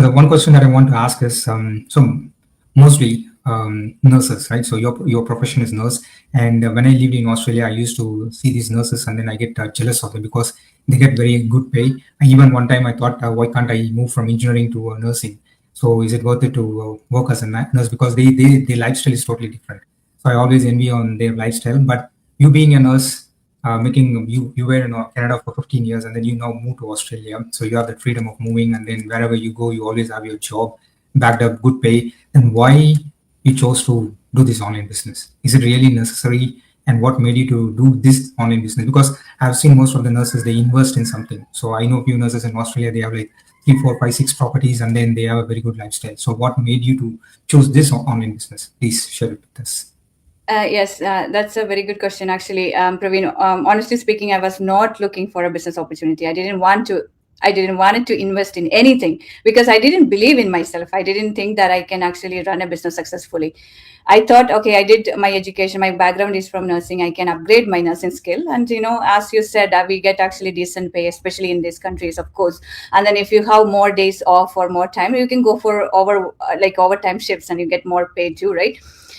The one question that I want to ask is, so mostly nurses, right? So your profession is nurse, and when I lived in Australia, I used to see these nurses, and then I get jealous of them because they get very good pay. And even one time, I thought, why can't I move from engineering to nursing? So is it worth it to work as a nurse because their lifestyle is totally different. So I always envy on their lifestyle. But you being a nurse, making you were in Canada for 15 years and then you now move to Australia, so you have the freedom of moving, and then wherever you go, you always have your job backed up, good pay. And why you chose to do this online business? Is it really necessary? And what made you to do this online business? Because I've seen most of the nurses, they invest in something. So I know a few nurses in Australia, they have like 3, 4, 5, 6 properties, and then they have a very good lifestyle. So what made you to choose this online business? Please share it with us. Yes, that's a very good question, actually, Praveen. Honestly speaking, I was not looking for a business opportunity. I didn't want to. I didn't want to invest in anything because I didn't believe in myself. I didn't think that I can actually run a business successfully. I thought, okay, I did my education. My background is from nursing. I can upgrade my nursing skill, and as you said, we get actually decent pay, especially in these countries, of course. And then if you have more days off or more time, you can go for overtime shifts, and you get more pay too, right?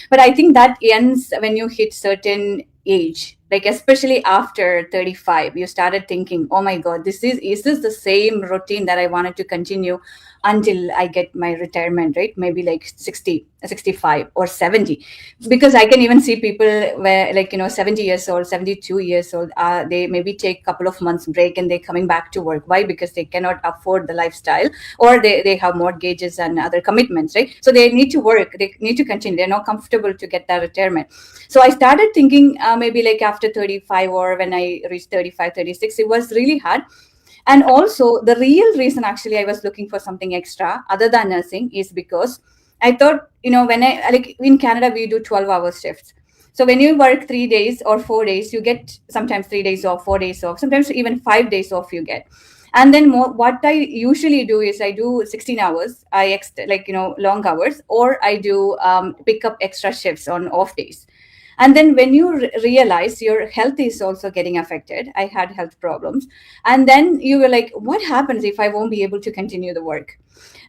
But I think that ends when you hit certain age, like especially after 35 you started thinking, oh my god, is this the same routine that I wanted to continue until I get my retirement, right? Maybe like 60, 65, or 70. Because I can even see people where, 70 years old, 72 years old, they maybe take a couple of months break and they're coming back to work. Why? Because they cannot afford the lifestyle, or they have mortgages and other commitments, right? So they need to work, they need to continue, they're not comfortable to get that retirement. So I started thinking, maybe like after 35, or when I reached 35, 36, it was really hard. And also, the real reason actually I was looking for something extra other than nursing is because I thought, when I, like in Canada, we do 12-hour shifts. So when you work 3 days or 4 days, you get sometimes 3 days off, 4 days off, sometimes even 5 days off you get. And then what I usually do is I do 16 hours, long hours, or I do pick up extra shifts on off days. And then when you realize your health is also getting affected, I had health problems. And then you were like, what happens if I won't be able to continue the work?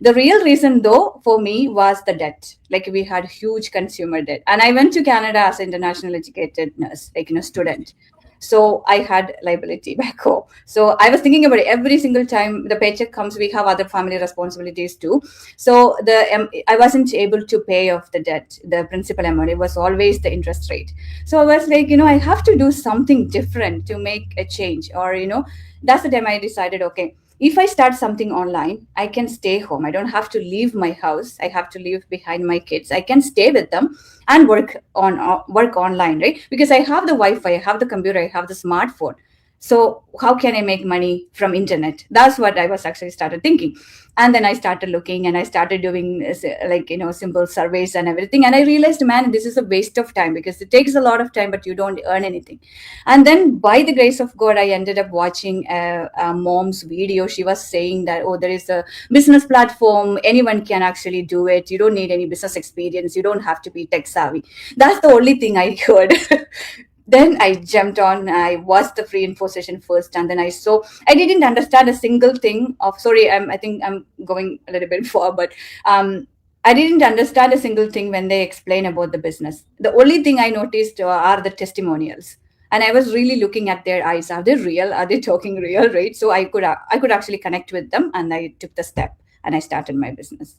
The real reason though for me was the debt. Like we had huge consumer debt, and I went to Canada as an international educated nurse, student. So I had liability back home. So I was thinking about it every single time the paycheck comes. We have other family responsibilities too. So I wasn't able to pay off the debt, the principal amount. It was always the interest rate. So I was like, I have to do something different to make a change. Or that's the time I decided, okay, if I start something online, I can stay home. I don't have to leave my house. I have to leave behind my kids. I can stay with them and work online, right? Because I have the Wi-Fi, I have the computer, I have the smartphone. So how can I make money from internet? That's what I was actually started thinking. And then I started looking, and I started doing simple surveys and everything. And I realized, man, this is a waste of time because it takes a lot of time, but you don't earn anything. And then by the grace of God, I ended up watching a mom's video. She was saying that, oh, there is a business platform. Anyone can actually do it. You don't need any business experience. You don't have to be tech savvy. That's the only thing I heard. Then I jumped on. I watched the free info session first, and then I didn't understand a single thing of. Sorry, I think I'm going a little bit far, but I didn't understand a single thing when they explain about the business. The only thing I noticed are the testimonials, and I was really looking at their eyes. Are they real? Are they talking real? Right? So I could actually connect with them, and I took the step and I started my business.